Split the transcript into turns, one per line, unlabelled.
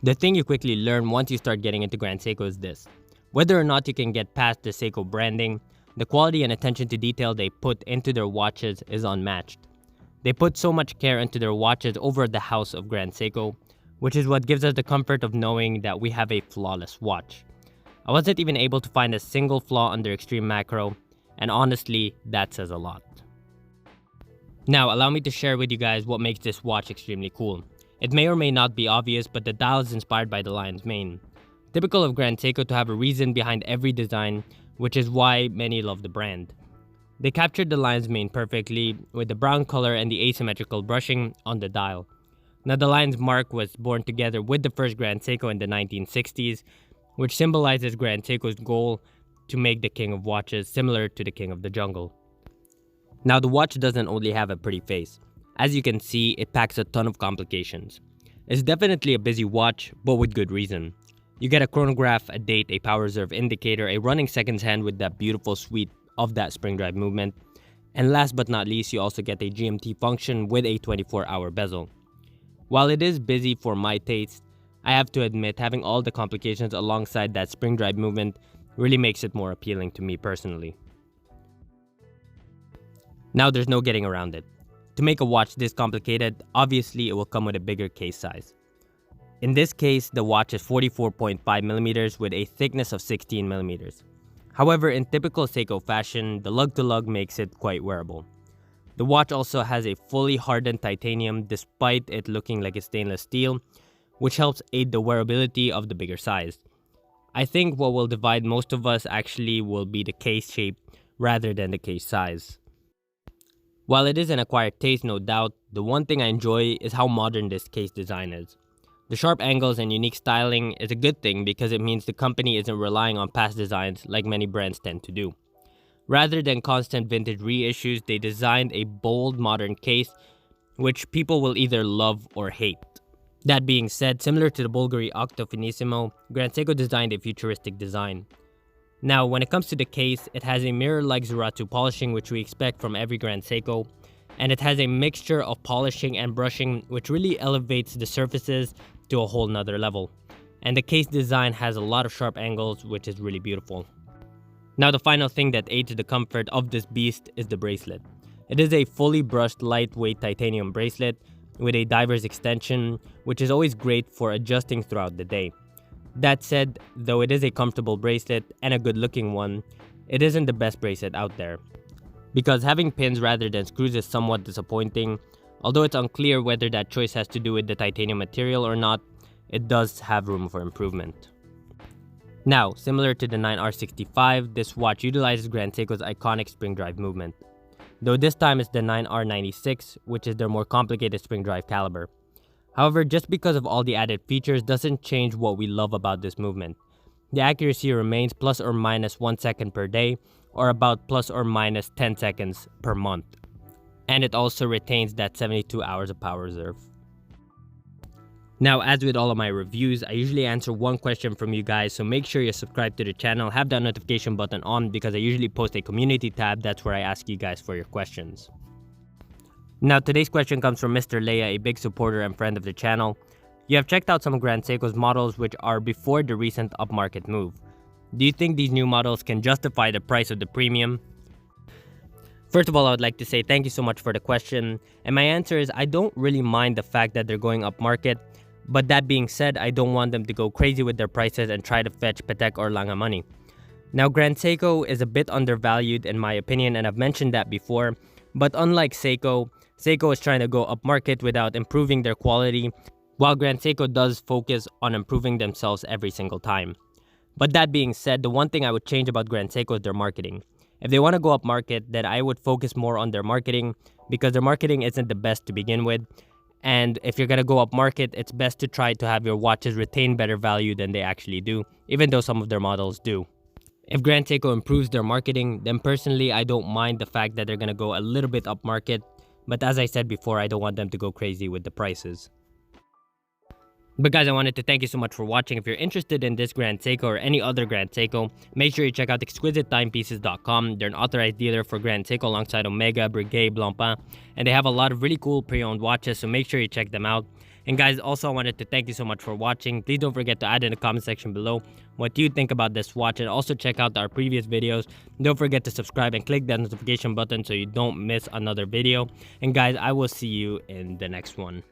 The thing you quickly learn once you start getting into Grand Seiko is this. Whether or not you can get past the Seiko branding, the quality and attention to detail they put into their watches is unmatched. They put so much care into their watches over at the house of Grand Seiko, which is what gives us the comfort of knowing that we have a flawless watch. I wasn't even able to find a single flaw under Extreme Macro, and honestly, that says a lot. Now, allow me to share with you guys what makes this watch extremely cool. It may or may not be obvious, but the dial is inspired by the lion's mane. Typical of Grand Seiko to have a reason behind every design, which is why many love the brand. They captured the lion's mane perfectly with the brown color and the asymmetrical brushing on the dial. Now, the lion's mark was born together with the first Grand Seiko in the 1960s, which symbolizes Grand Seiko's goal to make the king of watches similar to the king of the jungle. Now, the watch doesn't only have a pretty face. As you can see, it packs a ton of complications. It's definitely a busy watch, but with good reason. You get a chronograph, a date, a power reserve indicator, a running seconds hand with that beautiful suite of that spring drive movement, and last but not least, you also get a GMT function with a 24-hour bezel. While it is busy for my taste, I have to admit having all the complications alongside that spring drive movement really makes it more appealing to me personally. Now there's no getting around it. To make a watch this complicated, obviously it will come with a bigger case size. In this case, the watch is 44.5mm with a thickness of 16mm. However, in typical Seiko fashion, the lug-to-lug makes it quite wearable. The watch also has a fully hardened titanium despite it looking like a stainless steel, which helps aid the wearability of the bigger size. I think what will divide most of us actually will be the case shape rather than the case size. While it is an acquired taste, no doubt, the one thing I enjoy is how modern this case design is. The sharp angles and unique styling is a good thing because it means the company isn't relying on past designs like many brands tend to do. Rather than constant vintage reissues, they designed a bold modern case which people will either love or hate. That being said, similar to the Bulgari Octo Finissimo, Grand Seiko designed a futuristic design. Now, when it comes to the case, it has a mirror-like Zaratsu polishing which we expect from every Grand Seiko, and it has a mixture of polishing and brushing which really elevates the surfaces to a whole nother level. And the case design has a lot of sharp angles which is really beautiful. Now, the final thing that aids the comfort of this beast is the bracelet. It is a fully brushed lightweight titanium bracelet with a diver's extension, which is always great for adjusting throughout the day. That said, though it is a comfortable bracelet and a good looking one, it isn't the best bracelet out there. Because having pins rather than screws is somewhat disappointing, although it's unclear whether that choice has to do with the titanium material or not, it does have room for improvement. Now, similar to the 9R65, this watch utilizes Grand Seiko's iconic spring drive movement. Though this time it's the 9R96, which is their more complicated spring drive caliber. However, just because of all the added features doesn't change what we love about this movement. The accuracy remains plus or minus 1 second per day, or about plus or minus 10 seconds per month. And it also retains that 72 hours of power reserve. Now, as with all of my reviews, I usually answer one question from you guys, so make sure you subscribe to the channel, have that notification button on because I usually post a community tab, that's where I ask you guys for your questions. Now, today's question comes from Mr. Leia, a big supporter and friend of the channel. You have checked out some of Grand Seiko's models which are before the recent upmarket move. Do you think these new models can justify the price of the premium? First of all, I would like to say thank you so much for the question, and my answer is I don't really mind the fact that they're going upmarket, but that being said, I don't want them to go crazy with their prices and try to fetch Patek or Lange money. Now, Grand Seiko is a bit undervalued in my opinion, and I've mentioned that before, but unlike Seiko, Seiko is trying to go upmarket without improving their quality, while Grand Seiko does focus on improving themselves every single time. But that being said, the one thing I would change about Grand Seiko is their marketing. If they want to go upmarket, then I would focus more on their marketing because their marketing isn't the best to begin with. And if you're going to go upmarket, it's best to try to have your watches retain better value than they actually do, even though some of their models do. If Grand Seiko improves their marketing, then personally I don't mind the fact that they're going to go a little bit upmarket. But as I said before, I don't want them to go crazy with the prices. But guys, I wanted to thank you so much for watching. If you're interested in this Grand Seiko or any other Grand Seiko, make sure you check out exquisitetimepieces.com. They're an authorized dealer for Grand Seiko alongside Omega, Breguet, Blancpain, and they have a lot of really cool pre-owned watches, so make sure you check them out. And guys, also I wanted to thank you so much for watching. Please don't forget to add in the comment section below what you think about this watch, and also check out our previous videos. Don't forget to subscribe and click that notification button so you don't miss another video. And guys, I will see you in the next one.